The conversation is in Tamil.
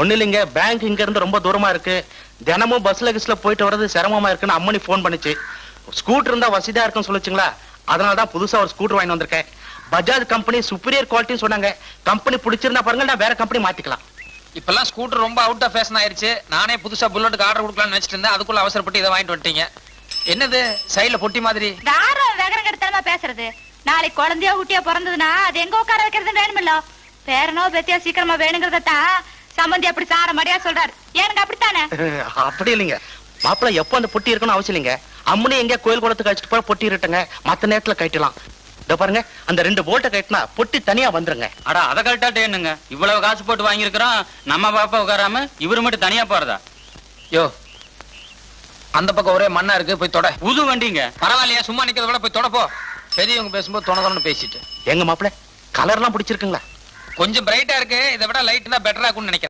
ஒண்ணு இல்லைங்க, பேங்க் இங்க இருந்து ரொம்ப தூரமா இருக்கு. தினமும் பஸ்ல போயிட்டு வர்றது சிரமமா இருக்குன்னு அம்மனி போன் பண்ணுச்சு. ஸ்கூட்டர் இருந்தா வசதியா இருக்குன்னு சொல்லுச்சுங்களா, அதனாலதான் புதுசா ஒரு ஸ்கூட்டர் வாங்கி வந்திருக்கேன். பஜாஜ் கம்பெனி சுப்பீரியர் குவாலிட்டின்னு சொன்னாங்க. கம்பெனி பிடிச்சிருந்தா பாருங்க, நான் வேற கம்பெனி மாத்திக்கலாம். இப்பெல்லாம் ஸ்கூட்டர் ரொம்ப அவுட் ஆஃப் ஃபேஷன் ஆயிருச்சு. நானே புதுசா புல்லட்டுக்கு ஆர்டர் கொடுக்கலாம்னு நினைச்சிட்டு இருந்தேன். அதுக்குள்ள அவசரப்பட்டு இதை வாங்கிட்டு வந்துட்டீங்க. என்னது சைடுல பொட்டி மாதிரி? தாராள வேகரம் கெடுத்தனமா பேசுறது. நாளைக்கு குழந்தையோ குட்டியோ பிறந்ததுன்னா அது எங்க உட்கார வைக்கிறது வேணுமில்ல. பேரனோ பெத்தியோ சீக்கிரமா வேணுங்கிறதான் சம்பந்தி அப்படி சார மடியா சொல்றாரு. ஏனுங்க அப்படித்தானே? அப்படி இல்லைங்க மாப்பிள்ள, எப்போ அந்த பொட்டி இருக்கணும் அவசியம் இல்லைங்க. அம்மனி எங்க கோயில் குளத்துக்கு அழைச்சிட்டு போய் பொட்டி இருட்டுங்க, மத்த நேரத்துல கட்டலாம். இத பாருங்க, அந்த 2 போல்ட்டை கட்டினா பொட்டி தனியா வந்துருங்க. அடா அதை கரெக்டாட்டே என்னங்க, இவ்வளவு காசு போட்டு வாங்கியிருக்கிறோம், நம்ம பாப்பா உட்காராம இவரு மட்டும் தனியா போறதா? யோ, அந்த பக்கம் ஒரே மண்ணா இருக்கு, போய் தொட. புது வண்டிங்க. பரவாயில்லையா, சும்மா நிக்கிறத விட போய் தொடப்போ. பெரியவங்க பேசும்போது தொண பேசிட்டு. எங்க மாப்பிள்ள கலர்லாம் பிடிச்சிருக்குங்களா? கொஞ்சம் பிரைட்டா இருக்கு, இதை விட லைட் தான் பெட்டரா இருக்கும்னு நினைக்கிறேன்.